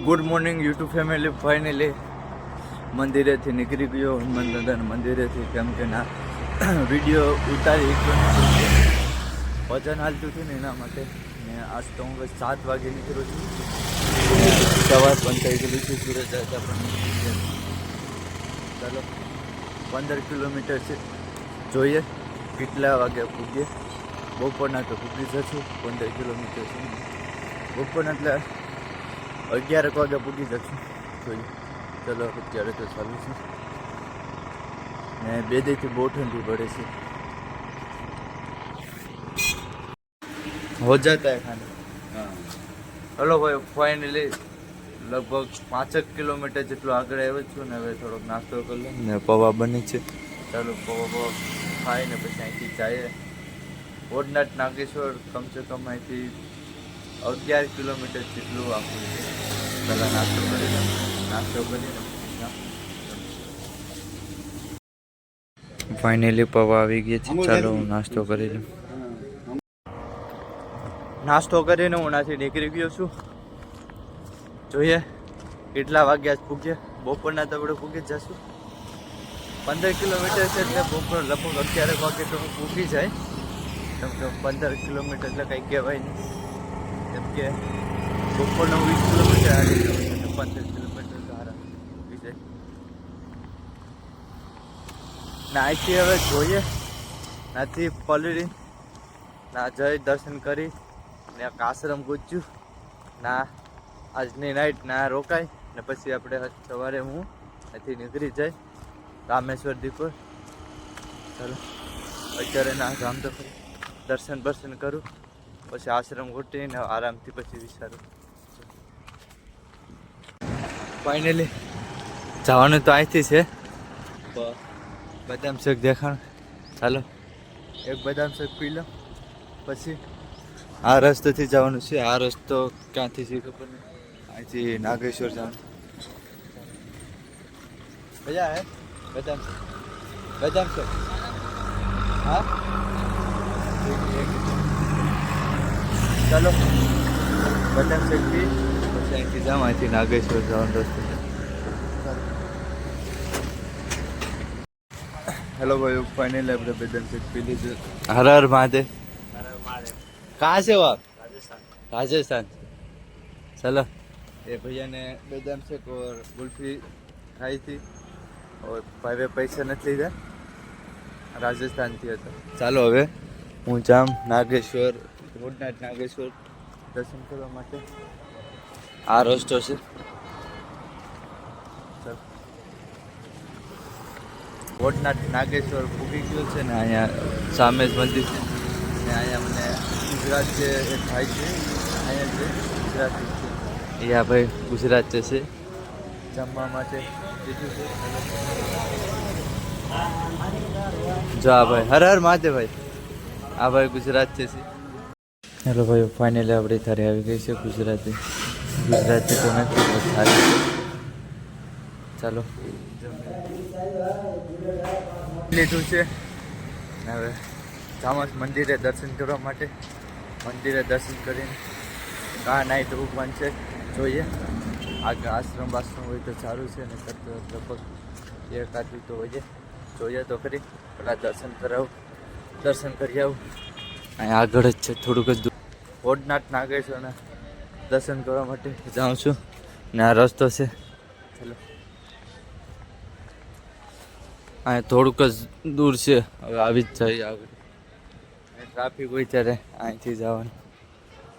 Good morning YouTube family. Finally મંદિરેથી નીકળી ગયો, હનુમાન દાદાના મંદિરેથી. કેમ કે ના વિડીયો ઉતારી વજન હાલતું હતું ને એના માટે. ને આજ તો હું 7 વાગે નીકળું છું. સવાર પણ થઈ ગયેલું છે. સુરત જતા પણ ચાલો 15 કિલોમીટર છે. જોઈએ કેટલા વાગે પૂગીએ. બપોરના તો પૂગી જશું. 15 કિલોમીટર છે. બપોરના એટલે 11 વાગે પૂગી જશું. જોઈએ ચલો. અત્યારે તો ચાલુ છે ને 2 દીથી બહુ ઠંડી પડે છે. હો જાતા હે ખાને. હલો ભાઈ, ફાઇનલી લગભગ 5 કિલોમીટર જેટલું આગળ આવ્યો છું ને હવે થોડોક નાસ્તો કરી લઉં ને પૌવા બની છે. ચાલો પૌવા ખાઈને પછી અહીંથી જઈએ ઓડનાથ નાગેશ્વર. કમસે કમ અહીંથી 11 કિલોમીટર જેટલું આખું છે. પહેલાં નાસ્તો કરીને ફાઇનલી પૌવા આવી ગયા છે. ચાલો હું નાસ્તો કરી લઉં. નાસ્તો કરીને હું નાથી નીકળી ગયો છું. જોઈએ કેટલા વાગ્યા જ પૂગ્યા. બપોરના તો આપણે પૂગી જ જશું. 15 કિલોમીટર છે એટલે બપોર લગભગ 11 વાગે તો હું પૂગી જાય. કેમ કે 15 કિલોમીટર એટલે કંઈ કહેવાય નહીં. કેમ કે બપોરનો 20 કિલોમીટર આવી ગયો છે એટલે 15 કિલોમીટર તો આરામ પૂગી જાય. ના અહીંથી હવે જોઈએ નાથી પલળી ના જઈ દર્શન કરી ને આશ્રમ પૂછ્યું ના આજની નાઈટ ના રોકાય ને પછી આપણે સવારે હું અહીંથી નીકળી જાય રામેશ્વર દીપર. ચાલો અત્યારે ના ગામ તો દર્શન કરું પછી આશ્રમ ગોઠવીને આરામથી પછી વિચારું. ફાઇનલી જવાનું તો અહીંથી છે. બદામ શેક દેખાણ. ચાલો એક બદામ શેક પી લો પછી આ રસ્તેથી જવાનું છે. આ રસ્તો ક્યાંથી છે ખબર નહીં. અહીંથી નાગેશ્વર જવાનું. મજા હે બદામ શેક. હા ચાલો બદામ શેક પી પછી અહીંથી જાઉં. અહીંથી નાગેશ્વર જવાનો રસ્તો છે. હેલો ભાઈ, फाइनली આપણે બદામ શેક પી લીધું. હર હર મહાદેવ. कहाँ से हो आप? राजस्थान. चलो ये भैया ने बादाम शेक और कुल्फी खाई थी और भाई पैसा નથી લીધા. રાજસ્થાનથી હતો. ચાલો હવે હું જામ નાગેશ્વર ઓડનાથ નાગેશ્વર દર્શન કરવા માટે. આ રસ્તો છે. ઓડનાથ નાગેશ્વર પૂગી ગયો છે ને અહીંયા સામે જ મંદિર છે ને અહીંયા મને ગુજરાત છે એક ભાઈ છે અહીંયા છે ગુજરાતી છે. અહીંયા ભાઈ ગુજરાત છે જમવા માટે બીજું છે. જો આ ભાઈ હર હર મહાદેવ ભાઈ. આ ભાઈ ગુજરાત છે. હેલો ભાઈ, ફાઇનલી આપણી થાળી આવી ગઈ છે. ગુજરાતી તો નથી થાળી છે. ચાલો લીધું છે હવે જામસ મંદિરે દર્શન કરવા માટે. મંદિરે દર્શન કરીને કાં નાઈટ રૂપવાન છે. જોઈએ આગળ આશ્રમ હોય તો સારું છે ને લગભગ એકાદું તો હોય. જોઈએ તો ખરી પેલા દર્શન કરી આવું. અહીંયા આગળ જ છે થોડુંક જ દૂર. ઓડનાથ નાગેશ્વરના દર્શન કરવા માટે જાઉં છું ને આ રસ્તો છે. ચલો અહીંયા થોડુંક જ દૂર છે. હવે આવી જ જાય આગળ. ટ્રાફિક હોય ત્યારે અહીંથી જવાનું.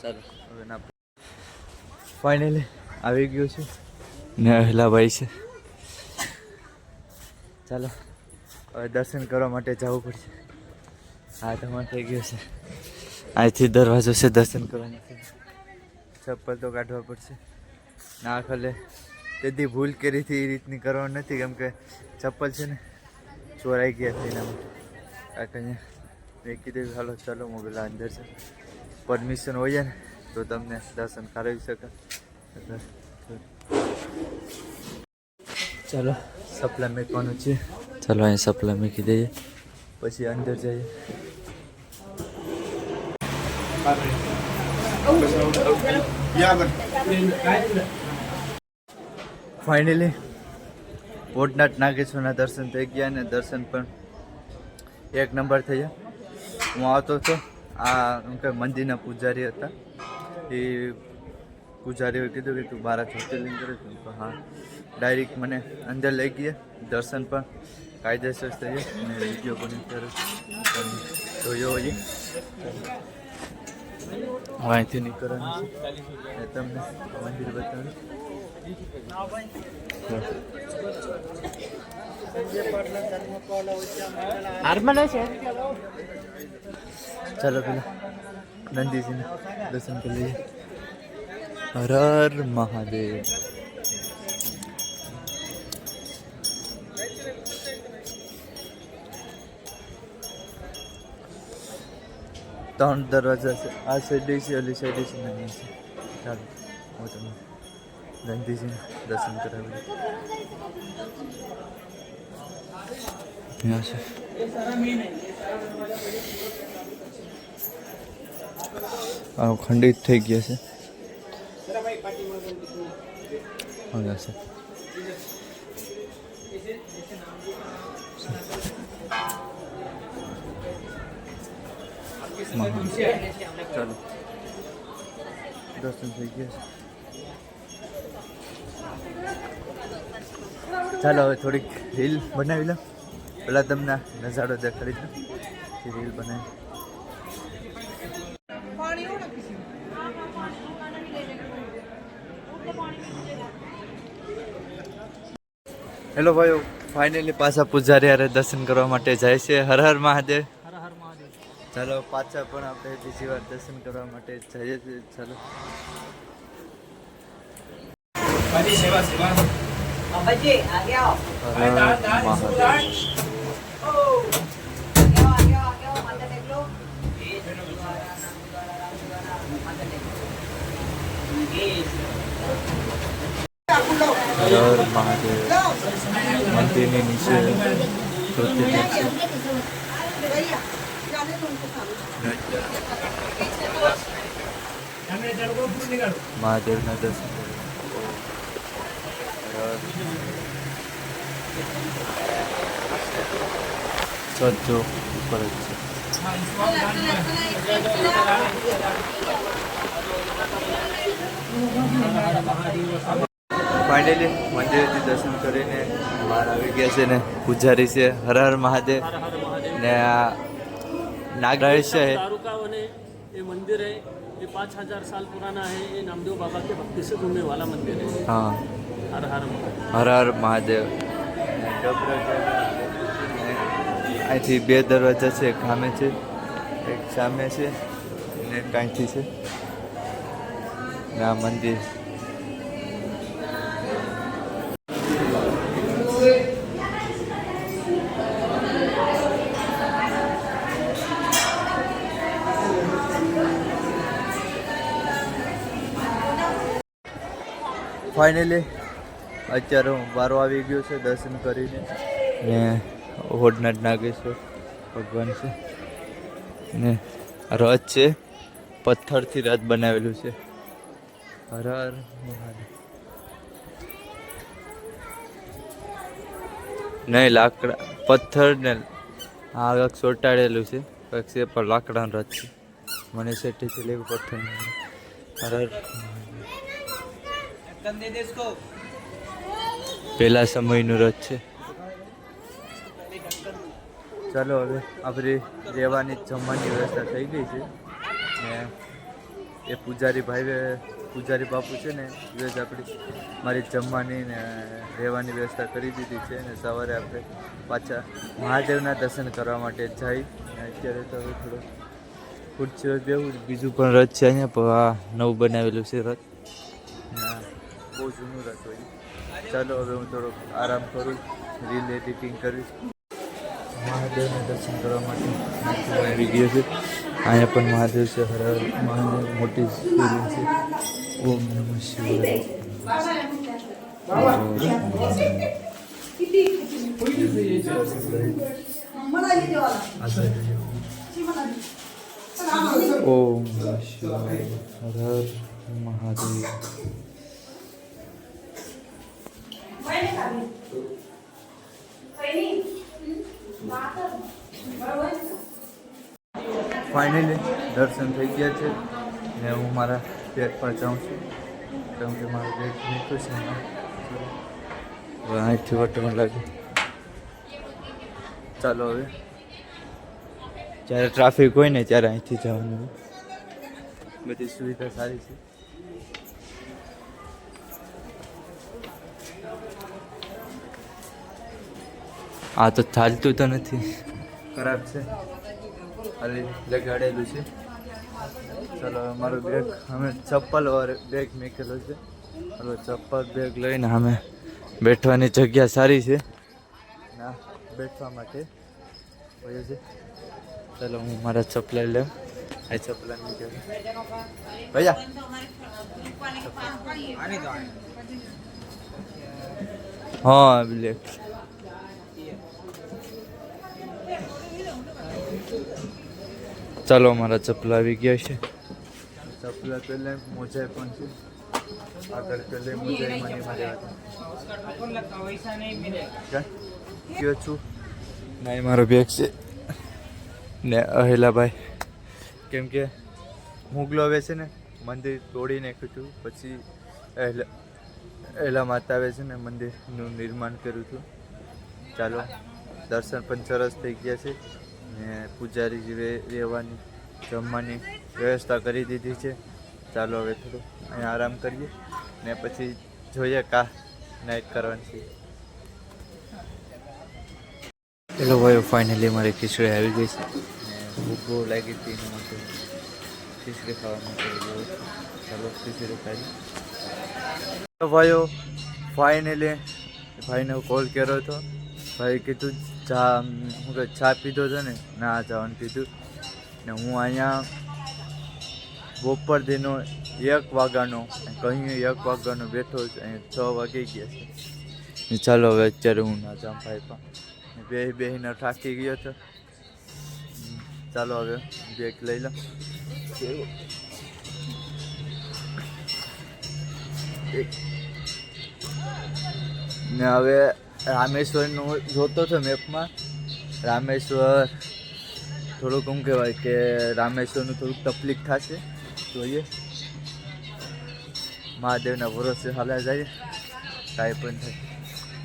ચાલો હવે ના ફાઇનલી આવી ગયું છે ને હેલાભાઈ છે. ચાલો હવે દર્શન કરવા માટે જવું પડશે. હા તમારે થઈ ગયું છે. અહીંથી દરવાજો છે દર્શન કરવા માટે. ચપ્પલ તો કાઢવા પડશે. ના ખાલે તેથી ભૂલ કરી હતી એ રીતની કરવાનું નથી. કેમ કે ચપ્પલ છે ને ચોરાઈ ગયા હતા એના માટે. અહીંયા મેં કીધું હાલો ચાલો મોબાઈલ અંદર છે. પરમિશન હોય ને તો તમને દર્શન કરાવી શકે. ચાલો સપલા મૂકવાનું છે. ચાલો અહીં સપલા મૂકી દઈએ પછી અંદર જઈએ. ફાઇનલી વોટનાથ નાગેશ્વરના દર્શન થઈ ગયા અને દર્શન પણ એક નંબર થયા. હું આવતો હતો, આ મંદિરના પૂજારી હતા, એ પૂજારીઓએ કીધું કે તું મારા જ્યોતિર્લિંગ કરે છે, તો હા ડાયરેક્ટ મને અંદર લઈ ગયા. દર્શન પણ કાયદેસર થયા અને વિડીયો પણ સરસ જોયો હોય. અહીંથી નીકળવાનું છે, તમને મંદિર બતાવું. ચાલો પેલા નંદીજીને દર્શન કરી લઈએ. હર હર મહાદેવ. ત્રણ દરવાજા છે, આ સાઈડ છે, ઓલી સાઈડ છે, નહીં છે. ચાલો હું તમને નંદીજીને દર્શન કરાવી. અહીંયા છે ખંડિત થઈ ગયા છે. અહીંયા છે ચાલો દર્શન થઈ ગયા છે. ચાલો હવે થોડીક રીલ બનાવી લો. પેલા તમને નજારો દેખાડી દો. રીલ બનાવી. હેલો ભાઈઓ, ફાઇનલી પાછા પૂજારી હારે દર્શન કરવા માટે જાય છે. હર હર મહાદેવ. ચાલો પાછા પણ આપણે બીજી વાર દર્શન કરવા માટે જઈએ છીએ. ચાલો હર મહાદેવ. મંદિરની નીચે જ્યોતિર્લિંગ છે. મહાદેવના દર્શન સજો ઉપર જ છે. ફાઇનલી મંદિરેથી દર્શન કરીને બહાર આવી ગયા છે ને પૂજારી છે. હર હર મહાદેવ. ને આ नागराज है ये मंदिर है, ये 5000 साल पुराना है. ये नामदेव बाबा के भक्ति से घूमने वाला मंदिर है. हाँ, हर हर महादेव. हर हर महादेव. અહીંથી બે દરવાજા છે, એક સામે છે, એક સામે છે અને એક અહીંથી છે. આ મંદિર ફાઇનલી અત્યારે હું બારો આવી ગયો છે દર્શન કરીને. ને વોટનાથ નાગેશ્વર ભગવાન છે ને રથ છે, પથ્થરથી રથ બનાવેલું છે. હર હર મહાદેવ. નહીં લાકડા પથ્થર ને આ ચોંટાડેલું છે કંઈક છે, પણ લાકડાનો રથ છે. મને સેઠીથી લેવું પથ્થર. હર હર પહેલા સમયનું રથ છે. ચાલો હવે આપણી રહેવાની જમવાની વ્યવસ્થા થઈ ગઈ છે ને એ પૂજારી બાપુ છે ને એ જ આપણી મારી જમવાની ને રહેવાની વ્યવસ્થા કરી દીધી છે. ને સવારે આપણે પાછા મહાદેવના દર્શન કરવા માટે જઈ. અત્યારે તો હવે થોડો ખુરશીઓ બેવું. બીજું પણ રથ છે અહીંયા, પણ આ નવું બનાવેલું છે રથ. ના બહુ જૂનું રથ હોય. ચાલો હવે હું થોડોક આરામ કરું, રીલ એડિટિંગ કરીશ. મહાદેવના દર્શન કરવા માટે આવી ગયો છે. અહીંયા પણ મહાદેવ છે. હર હર મહાદેવ. મોટી શિવલિંગ છે. ઓમ નમઃ શિવાય. ઓમ નમઃ શિવાય. હર હર મહાદેવ. ફાઇનલી દર્શન થઈ ગયા છે ને હું મારા બેગ પર જાઉં છું કેમ કે મારું બેગ નીકળ્યું છે ને હવે અહીંથી વટવા લાગે. ચાલો હવે જ્યારે ટ્રાફિક હોય ને ત્યારે અહીંથી જવાનું હોય. બધી સુવિધા સારી છે. આ તો ચાલતું તો નથી, ખરાબ છે, ખાલી લગાડેલું છે. ચાલો મારું બેગ, અમે ચપ્પલ ઓર બેગ મૂકેલો છે. ચાલો ચપ્પલ બેગ લઈને અમે બેઠવાની જગ્યા સારી છે ના બેઠવા માટે હોય છે. ચાલો હું મારા ચપ્પલ લઉં. આ ચપ્પલ મૂકે ભૈયા હા બ્લેક. ચાલો મારા ચપ્પલ આવી ગયા છે. ચપ્પલ પહેલે મોજા પણ છે. આગળ પહેલે મોજા મને માર્યા ગયો છું ના. મારો બેગ છે ને અહેલાભાઈ, કેમ કે મુગલો આવે છે ને મંદિર તોડી નાખ્યું હતું, પછી અહેલા માતા આવે છે ને મંદિરનું નિર્માણ કર્યું હતું. ચાલો દર્શન પણ સરસ થઈ ગયા છે ને પૂજારી રહેવાની જમવાની વ્યવસ્થા કરી દીધી છે. ચાલો હવે થોડું અહીંયા આરામ કરીએ ને પછી જોઈએ કા નાઇટ કરવાની છે. હેલો ભાઈઓ, ફાઇનલી મારી ખીચડી આવી ગઈ છે ને ભૂખ બહુ લાગી હતી એના માટે ખીચડી ખાવા માટે ગયો. ચાલો ખીચડી ખાઈ. તો ભાઈઓ ફાઇનલી ભાઈને કોલ કર્યો હતો. ભાઈ કીધું ચા પીધો હતો ને ના જવાનું કીધું ને હું અહીંયા બપોર દીનો 1 વાગ્યાનો કહી 1 વાગ્યાનો બેઠો છું. અહીંયા 6 વાગી ગયા છે. ચાલો હવે અત્યારે હું ના જાઉં ભાઈ પણ બેહીને થાકી ગયો હતો. ચાલો હવે બેગ લઈ લો ને હવે રામેશ્વરનું જોતો હતો મેપમાં. રામેશ્વર થોડુંક એમ કહેવાય કે રામેશ્વરનું થોડુંક તકલીફ થશે. જોઈએ મહાદેવના ભરોસે હાલા જાય, કાંઈ પણ થાય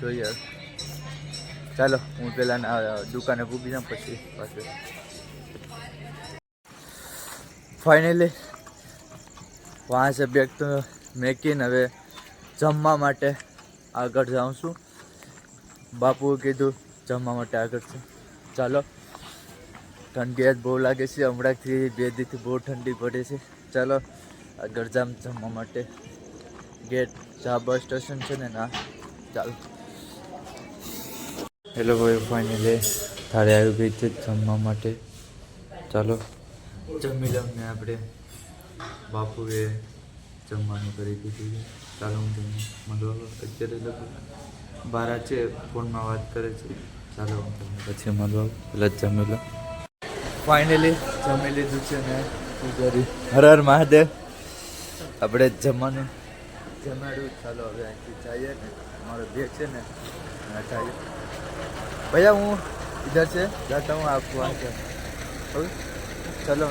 જોઈએ. ચાલો હું પહેલાં દુકાને ભૂગી જાઉં પછી પાછું. ફાઇનલી વहाँ से બેગ તો મેકીને હવે જમવા માટે આગળ જાઉં છું. બાપુએ કીધું જમવા માટે આગળ છે. ચાલો ઠંડી જ બહુ લાગે છે હમણાંથી, 2 દીથી બહુ ઠંડી પડે છે. ચાલો આગળ જામ જમવા માટે. ગેટ જ્યાં બસ સ્ટેશન છે ને ના. ચાલો હેલો ભાઈ, ફાઇનલી થાળી આવી ગઈ છે જમવા માટે. ચાલો જમી લઉં ને આપણે. બાપુએ જમવાનું કરી દીધું છે. ચાલો હું તમને મળવા અત્યારે લોકો બહાર છે, ફોનમાં વાત કરે છે. ચાલો હું તમને પછી મળવા, પહેલાં જમી લઉં. ફાઇનલી જમી લીધું છે ને પૂજારી હર હર મહાદેવ આપણે જમવાનું જમાડ્યું. ચાલો હવે અહીંથી જઈએ ને મારો બેગ છે ને જઈએ. भैया હું इधर से जाता हूँ आपको आके. चलो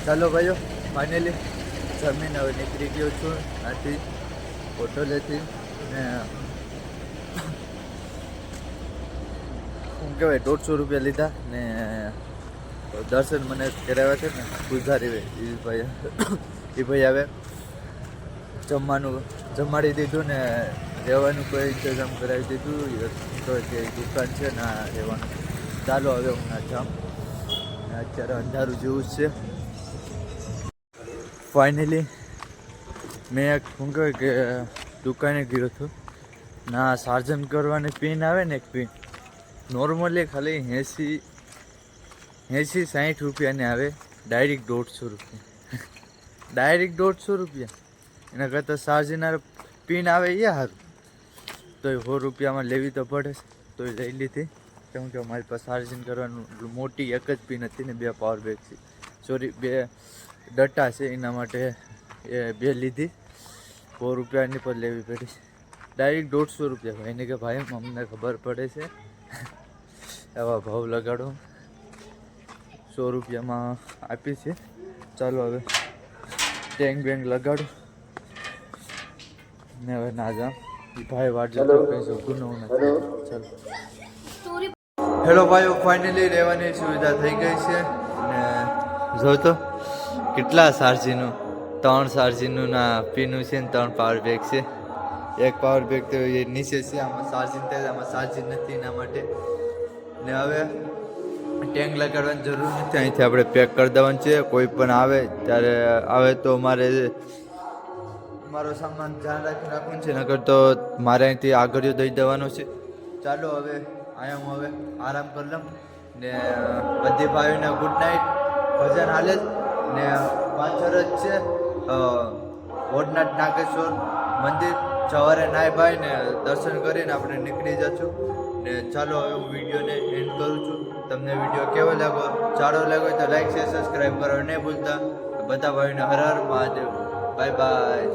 ચાલો ભાઈઓ ફાઇનલી જમીન હવે નીકળી ગયો છું ત્યાંથી ફોટો લેતી ને શું કહેવાય 150 રૂપિયા લીધા ને દર્શન મને કરાવ્યા છે ને પૂજારી એ ભાઈ આવે જમવાનું જમાડી દીધું ને રહેવાનું કોઈ ઇંતજામ કરાવી દીધું. તો જે દુકાન છે ને રહેવાનું. ચાલો હવે હું ના જામ, અત્યારે અંધારું જેવું જ છે. ફાઇનલી મેં એક શું કહેવાય કે દુકાને ગયો હતો ના ચાર્જન કરવાની પિન આવે ને એક પિન નોર્મલી ખાલી 80-60 રૂપિયાની આવે, ડાયરેક્ટ 150 રૂપિયા. ડાયરેક્ટ 150 રૂપિયા. એના કરતાં ચાર્જિંગ પિન આવે એ સારું. તો 100 રૂપિયામાં લેવી તો પડે છે, તો એ લઈ લીધી. કેમ કે મારી પાસે ચાર્જિંગ કરવાનું મોટી એક જ પિન હતી ને 2 પાવર બેગ છે, સોરી 2 ડટા છે, એના માટે એ 2 લીધી. 100 રૂપિયાની પર લેવી પડી. ડાયરેક્ટ 150 રૂપિયા. ભાઈને કે ભાઈ અમને ખબર પડે છે એવા ભાવ લગાડો. 100 રૂપિયામાં આપી છે. ચાલો હવે ટેંગ બેંગ લગાડો ને હવે ના જામ. એ ભાઈ વાટ જતો કઈ ગુનો નથી. ચાલો હેલો ભાઈઓ, ફાઇનલી રહેવાની સુવિધા થઈ ગઈ છે. ને જો તો કેટલા સારજીનું 3 સારજીનું ના પીનું છે ને 3 પાવર બેગ છે. એક પાવર બેગ તો એ નીચે છે, આમાં ચાર્જિંગ થાય, આમાં ચાર્જિંગ નથી એના માટે. ને હવે ટેંગ લગાડવાની જરૂર નથી, અહીંથી આપણે પેક કરી દેવાનું છે. કોઈ પણ આવે ત્યારે આવે તો મારે મારો સામાન ધ્યાન રાખીને રાખવાનું છે, નકર તો મારે અહીંથી આગળ દઈ દેવાનો છે. ચાલો હવે અહીંયા હું હવે આરામ કરી લઉં ને બધી ભાઈઓને ગુડ નાઇટ. ભજન હાલે ને પાછળ જ છે ઓડનાથ નાગેશ્વર મંદિર. સવારે નાય ભાઈ ને દર્શન કરીને આપણે નીકળી જશું. ને ચાલો હવે હું વિડીયોને એન્ડ કરું છું. તમને વિડીયો કેવો લાગ્યો, સારો લાગ્યો તો લાઈક શેર સબસ્ક્રાઈબ કરવાનું નહીં ભૂલતા. બધા ભાઈઓને હર હર મહાદેવ. Bye by.